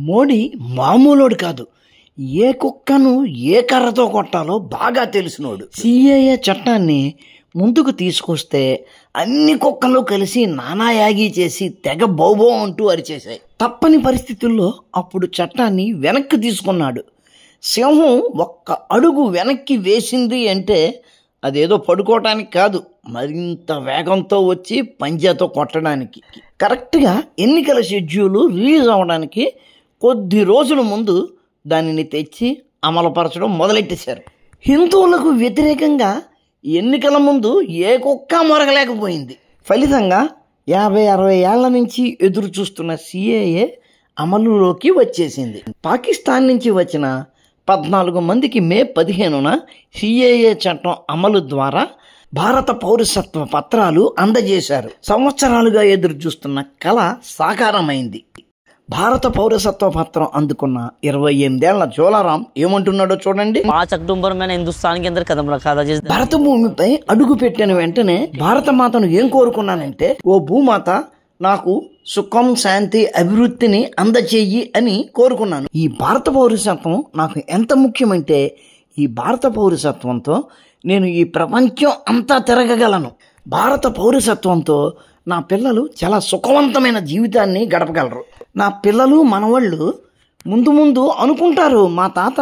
మోడీ మామూలోడు కాదు. ఏ కుక్కను ఏ కర్రతో కొట్టాలో బాగా తెలిసినోడు. సిఏఏ చట్టాన్ని ముందుకు తీసుకొస్తే అన్ని కుక్కలు కలిసి నానాయాగి చేసి తెగ బౌబో అంటూ అరిచేశాయి. తప్పని పరిస్థితుల్లో అప్పుడు చట్టాన్ని వెనక్కి తీసుకున్నాడు. సింహం ఒక్క అడుగు వెనక్కి వేసింది అంటే అదేదో పడుకోవటానికి కాదు, మరింత వేగంతో వచ్చి పంజాతో కొట్టడానికి. కరెక్ట్గా ఎన్నికల షెడ్యూలు రిలీజ్ అవ్వడానికి కొద్ది రోజుల ముందు దానిని తెచ్చి అమలుపరచడం మొదలెట్టేశారు. హిందువులకు వ్యతిరేకంగా ఎన్నికల ముందు ఏ కుక్క మొరగలేకపోయింది. ఫలితంగా 50-60 ఏళ్ల నుంచి ఎదురు చూస్తున్న సిఏఏ అమలులోకి వచ్చేసింది. పాకిస్తాన్ నుంచి వచ్చిన 14 మందికి మే 15న సిఏఏ చట్టం అమలు ద్వారా భారత పౌరసత్వ పత్రాలు అందజేశారు. సంవత్సరాలుగా ఎదురు చూస్తున్న కళ సాకారమైంది. భారత పౌరసత్వ పత్రం అందుకున్న 28 ఏళ్ల జోలారాం ఏమంటున్నాడో చూడండి. 5 अक्टूबर मैंने हिंदुस्तान के अंदर कदम रखा था. భరత భూమిపై అడుగు పెట్టిన వెంటనే భారత మాతను ఏం కోరుకున్నానంటే, ఓ భూమాత నాకు సుఖం, శాంతి, అభివృద్ధిని అందచేయి అని కోరుకున్నాను. ఈ భారత పౌరసత్వం నాకు ఎంత ముఖ్యమంటే, ఈ భారత పౌరసత్వంతో నేను ఈ ప్రపంచం అంతా తిరగగలను. భారత పౌరసత్వంతో నా పిల్లలు చాలా సుఖవంతమైన జీవితాన్ని గడపగలరు. నా పిల్లలు మనవాళ్ళు ముందు ముందు అనుకుంటారు, మా తాత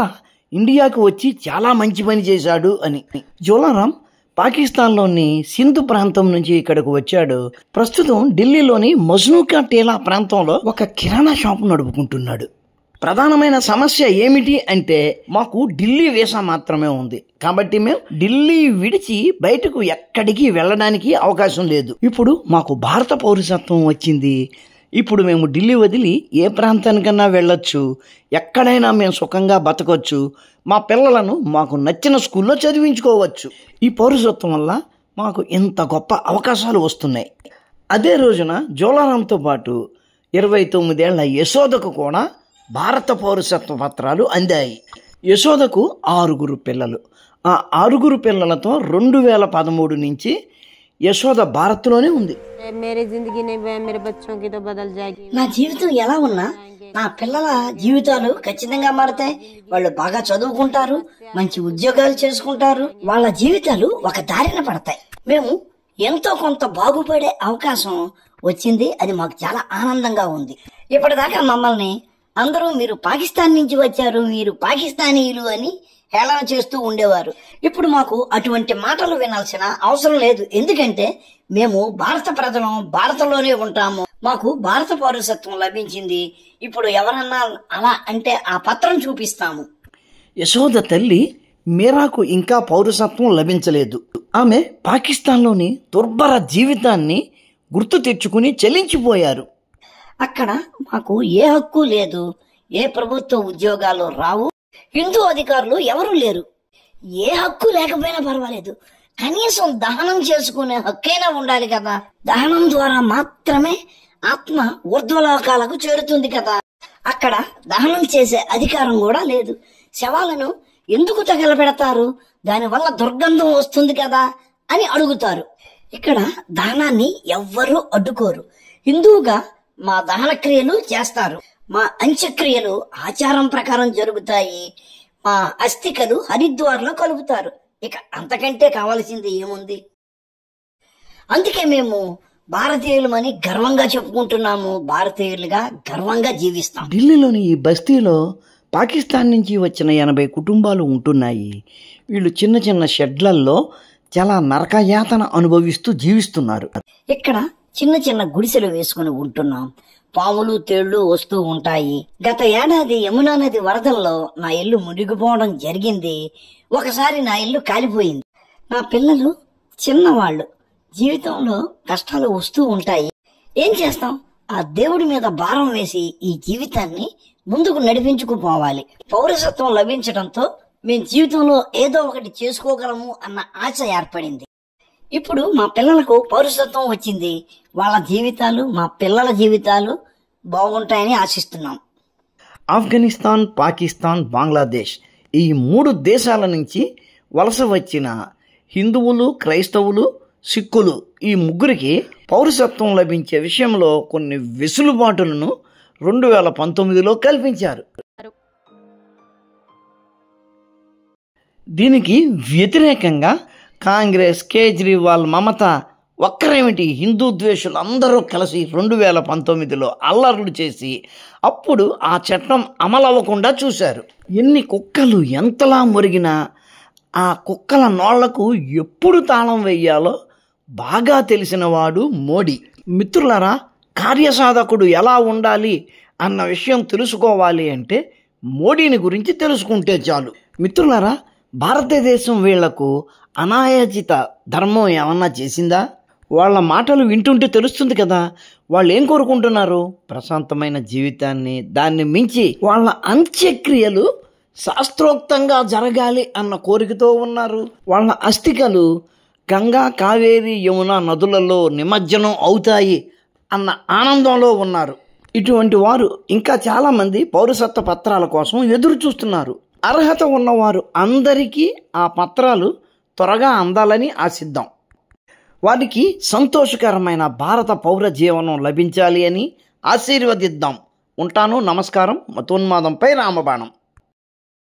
ఇండియాకు వచ్చి చాలా మంచి పని చేశాడు అని. జోలారాం పాకిస్తాన్లోని సింధు ప్రాంతం నుంచి ఇక్కడకు వచ్చాడు. ప్రస్తుతం ఢిల్లీలోని మజ్నూకా టేలా ప్రాంతంలో ఒక కిరాణా షాపు నడుపుకుంటున్నాడు. ప్రధానమైన సమస్య ఏమిటి అంటే, మాకు ఢిల్లీ వీసా మాత్రమే ఉంది, కాబట్టి మేము ఢిల్లీ విడిచి బయటకు ఎక్కడికి వెళ్ళడానికి అవకాశం లేదు. ఇప్పుడు మాకు భారత పౌరసత్వం వచ్చింది, ఇప్పుడు మేము ఢిల్లీ వదిలి ఏ ప్రాంతానికన్నా వెళ్ళొచ్చు, ఎక్కడైనా మేము సుఖంగా బతకొచ్చు, మా పిల్లలను మాకు నచ్చిన స్కూల్లో చదివించుకోవచ్చు. ఈ పౌరసత్వం వల్ల మాకు ఇంత గొప్ప అవకాశాలు వస్తున్నాయి. అదే రోజున జోలారాంతో పాటు 29 ఏళ్ల యశోదకు కూడా భారత పౌరసత్వ పత్రాలు అందాయి. యశోదకు 6 పిల్లలు. ఆ 6 పిల్లలతో 2013 నుంచి యశోద భారత్లోనే ఉంది. నా జీవితం ఎలా ఉన్నా నా పిల్లల జీవితాలు ఖచ్చితంగా మారుతాయి. వాళ్ళు బాగా చదువుకుంటారు, మంచి ఉద్యోగాలు చేసుకుంటారు, వాళ్ళ జీవితాలు ఒక దారిన పడతాయి. మేము ఎంతో కొంత బాగుపడే అవకాశం వచ్చింది. అది మాకు చాలా ఆనందంగా ఉంది. ఇప్పటిదాకా మమ్మల్ని అందరూ మీరు పాకిస్తాన్ నుంచి వచ్చారు, మీరు పాకిస్తానీయులు అని హేళన చేస్తూ ఉండేవారు. ఇప్పుడు మాకు అటువంటి మాటలు వినాల్సిన అవసరం లేదు. ఎందుకంటే మేము భారత ప్రజలం, భారత్లోనే ఉంటాము, మాకు భారత పౌరసత్వం లభించింది. ఇప్పుడు ఎవరన్నా అలా అంటే ఆ పత్రం చూపిస్తాము. యశోద తల్లి మీరాకు ఇంకా పౌరసత్వం లభించలేదు. ఆమె పాకిస్తాన్లోని దుర్భర జీవితాన్ని గుర్తు తెచ్చుకుని చెల్లించిపోయారు. అక్కడ మాకు ఏ హక్కు లేదు, ఏ ప్రభుత్వ ఉద్యోగాలు రావు, హిందూ అధికారులు ఎవరూ లేరు. ఏ హక్కు లేకపోయినా పర్వాలేదు, కనీసం దహనం చేసుకునే హక్కైనా ఉండాలి కదా. దహనం ద్వారా మాత్రమే ఆత్మ ఊర్ధ్వలోకాలకు చేరుతుంది కదా. అక్కడ దహనం చేసే అధికారం కూడా లేదు. శవాలను ఎందుకు తగలబెడతారు, దానివల్ల దుర్గంధం వస్తుంది కదా అని అడుగుతారు. ఇక్కడ దహనాన్ని ఎవ్వరూ అడ్డుకోరు. హిందువుగా మా దహన క్రియలు చేస్తారు, మా అంత్యక్రియలు ఆచారం ప్రకారం జరుగుతాయి, మా అస్థికలు హరిద్వార్లో కలుపుతారు. ఇక అంతకంటే కావాల్సింది ఏముంది? అందుకే మేము భారతీయులమని గర్వంగా చెప్పుకుంటున్నాము, భారతీయులుగా గర్వంగా జీవిస్తాం. ఢిల్లీలోని ఈ బస్తీలో పాకిస్తాన్ నుంచి వచ్చిన 80 కుటుంబాలు ఉంటున్నాయి. వీళ్ళు చిన్న చిన్న షెడ్లల్లో చాలా నరకయాతన అనుభవిస్తూ జీవిస్తున్నారు. ఇక్కడ చిన్న చిన్న గుడిసెలు వేసుకుని ఉంటున్నాం. పాములు, తేళ్లు వస్తూ ఉంటాయి. గత ఏడాది యమునా నది వరదల్లో నా ఇల్లు మునిగిపోవడం జరిగింది. ఒకసారి నా ఇల్లు కాలిపోయింది. నా పిల్లలు చిన్నవాళ్ళు, జీవితంలో కష్టాలు వస్తూ ఉంటాయి. ఏం చేస్తాం? ఆ దేవుడి మీద భారం వేసి ఈ జీవితాన్ని ముందుకు నడిపించుకుపోవాలి. పౌరసత్వం లభించడంతో మేము జీవితంలో ఏదో ఒకటి చేసుకోగలము అన్న ఆశ ఏర్పడింది. ఇప్పుడు మా పిల్లలకు పౌరసత్వం వచ్చింది. వాళ్ళ జీవితాలు, మా పిల్లల జీవితాలు బాగుంటాయని ఆశిస్తున్నాం. ఆఫ్ఘనిస్తాన్, పాకిస్తాన్, బంగ్లాదేశ్ ఈ 3 దేశాల నుంచి వలస వచ్చిన హిందువులు, క్రైస్తవులు, సిక్కులు ఈ ముగ్గురికి పౌరసత్వం లభించే విషయంలో కొన్ని వెసులుబాటులను 2019లో కల్పించారు. దీనికి వ్యతిరేకంగా కాంగ్రెస్, కేజ్రీవాల్, మమత ఒక్కరేమిటి హిందూ ద్వేషులు అందరూ కలిసి 2019లో అల్లర్లు చేసి అప్పుడు ఆ చట్టం అమలవ్వకుండా చూశారు. ఎన్ని కుక్కలు ఎంతలా మురిగినా ఆ కుక్కల నోళ్లకు ఎప్పుడు తాళం వేయాలో బాగా తెలిసినవాడు మోడీ. మిత్రులారా, కార్యసాధకుడు ఎలా ఉండాలి అన్న విషయం తెలుసుకోవాలి అంటే మోడీని గురించి తెలుసుకుంటే చాలు. మిత్రులారా, భారతదేశం వీళ్లకు అనాయాచిత ధర్మం ఏమన్నా చేసిందా? వాళ్ళ మాటలు వింటుంటే తెలుస్తుంది కదా వాళ్ళు ఏం కోరుకుంటున్నారు. ప్రశాంతమైన జీవితాన్ని, దాన్ని మించి వాళ్ళ అంత్యక్రియలు శాస్త్రోక్తంగా జరగాలి అన్న కోరికతో ఉన్నారు. వాళ్ళ అస్థికలు గంగా, కావేరి, యమున నదులలో నిమజ్జనం అవుతాయి అన్న ఆనందంలో ఉన్నారు. ఇటువంటి వారు ఇంకా చాలామంది పౌరసత్వ పత్రాల కోసం ఎదురు చూస్తున్నారు. అర్హత ఉన్నవారు అందరికీ ఆ పత్రాలు త్వరగా అందాలని ఆశిద్దాం. వారికి సంతోషకరమైన భారత పౌర జీవనం లభించాలి అని ఆశీర్వదిద్దాం. ఉంటాను. నమస్కారం. మతోన్మాదంపై రామబాణం.